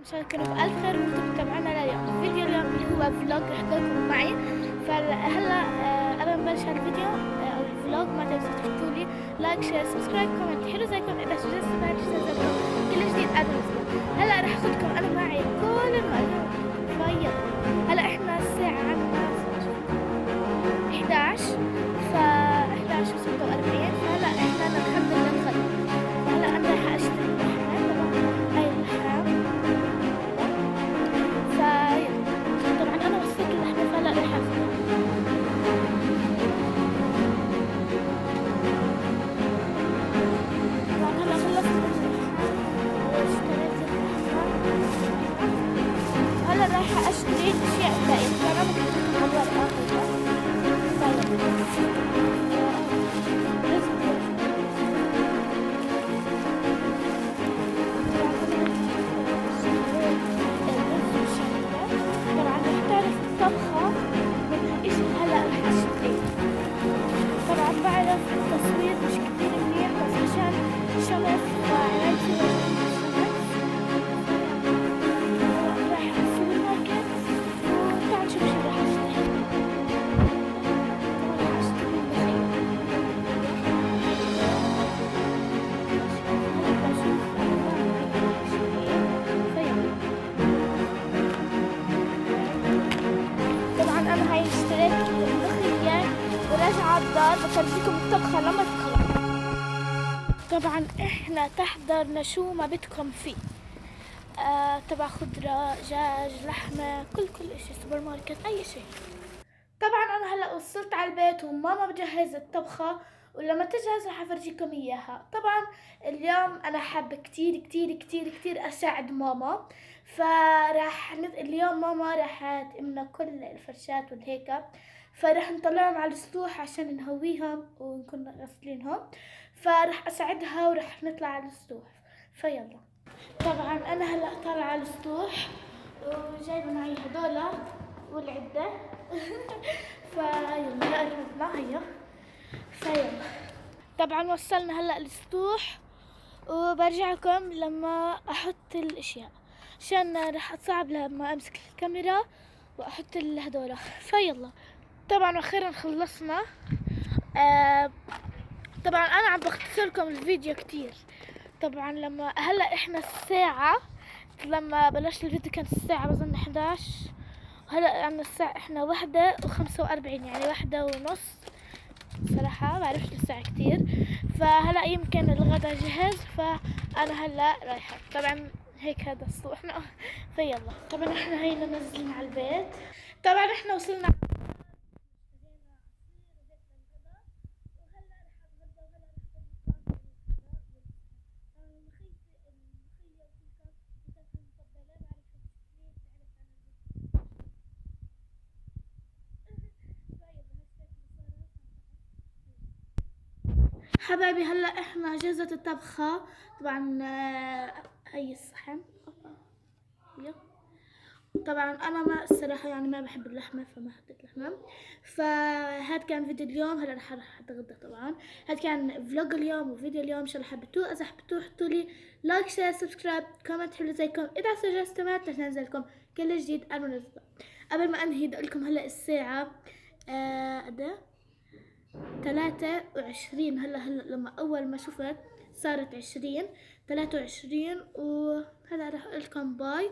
ان شاء الله تكونوا بألف خير وانتم متابعينا لليوم. الفيديو اليوم اللي هو فلوج رح تكونوا معي. فهلا قبل ما نبلش هذا الفيديو او الفلوج ما تنسوا تحطوا لي لايك شير سبسكرايب كومنت حلو زيكم اذا شجعتوا بعد تنزلكم كل جديد قبل الفيديو. هلا رح اخذكم انا معي كل النهار. فيلا هلا احنا الساعة عندنا 11 ف 11:46 فهلا احنا الحمد لله نخلص. هلا انا راح اشتري اللحمة هاي اللحم. طبعا انا وصلت اللحمة فهلا راح اخذها. طبعا هلا خلصت واشتريت اللحمة. هلا رايحة اشتري الاشياء الباقية فانا ممكن على الورقة. طبخة من إيش هلا رح أشتري. طبعا بعرف التصوير مش كتير منيح بس عشان شمس وعيلتي رايحة على السوبر ماركت وتعال نشوف شو راح أشتري. راح أشتري أنا هاي اشتريت الملوخية وراجعة الدار بفرجيكم الطبخة لما تخلص. طبعا احنا تحضرنا شو ما بدكم فيه تبع خضرة دجاج لحمة كل اشي سوبر ماركت اي شي. طبعا انا هلا وصلت على البيت وماما بجهز الطبخة ولما تجهز رح افرجيكم اياها. طبعا اليوم انا حابة كتير كتير كتير كتير اساعد ماما اليوم ماما راح تأمنا كل الفرشات والهيكة فراح نطلعهم على السطوح عشان نهويهم ونكون غسلينهم فراح اساعدها وراح نطلع على السطوح. فيلا طبعا انا هلا طالعة على السطوح وجايبة معي هدولا والعدة فيلا هلا نطلع هيا. فيلا طبعا وصلنا هلا السطوح وبرجعكم لما احط الاشياء عشان راح اتصعب لما امسك الكاميرا واحط هدولا. فيلا طبعا اخيرا خلصنا. طبعا انا عم بختصر لكم الفيديو كتير. طبعا هلا احنا الساعة لما بلشت الفيديو كانت الساعة بظن 11 وهلا عنا الساعة احنا 1:45 يعني 1:30. صراحة بعرفش الساعة كتير فهلا يمكن الغدا جهز فانا هلا رايحة. طبعا هيك هذا السطوحنا. فيلا طبعا احنا هينا نازلين على البيت. طبعا احنا وصلنا حبايبي. هلا احنا جهزت الطبخة. طبعا هي الصحن. طبعا انا ما الصراحة يعني ما بحب اللحمة فما حطيت لحمة. فهاد كان فيديو اليوم. هلا رح اتغدى. طبعا هاد كان فلوج اليوم وفيديو اليوم. ان شاء الله حبيتوه. اذا حبيتوه حطوا لي لايك شير سبسكرايب كومنت حلو زيكم اذا سجلتوا رح تنزلكم كل جديد قبل ما ننزله. قبل ما انهي بدي لكم هلا الساعة قد 23. هلا لما اول ما شفت صارت 20 23 وهلا رح اقول لكم باي.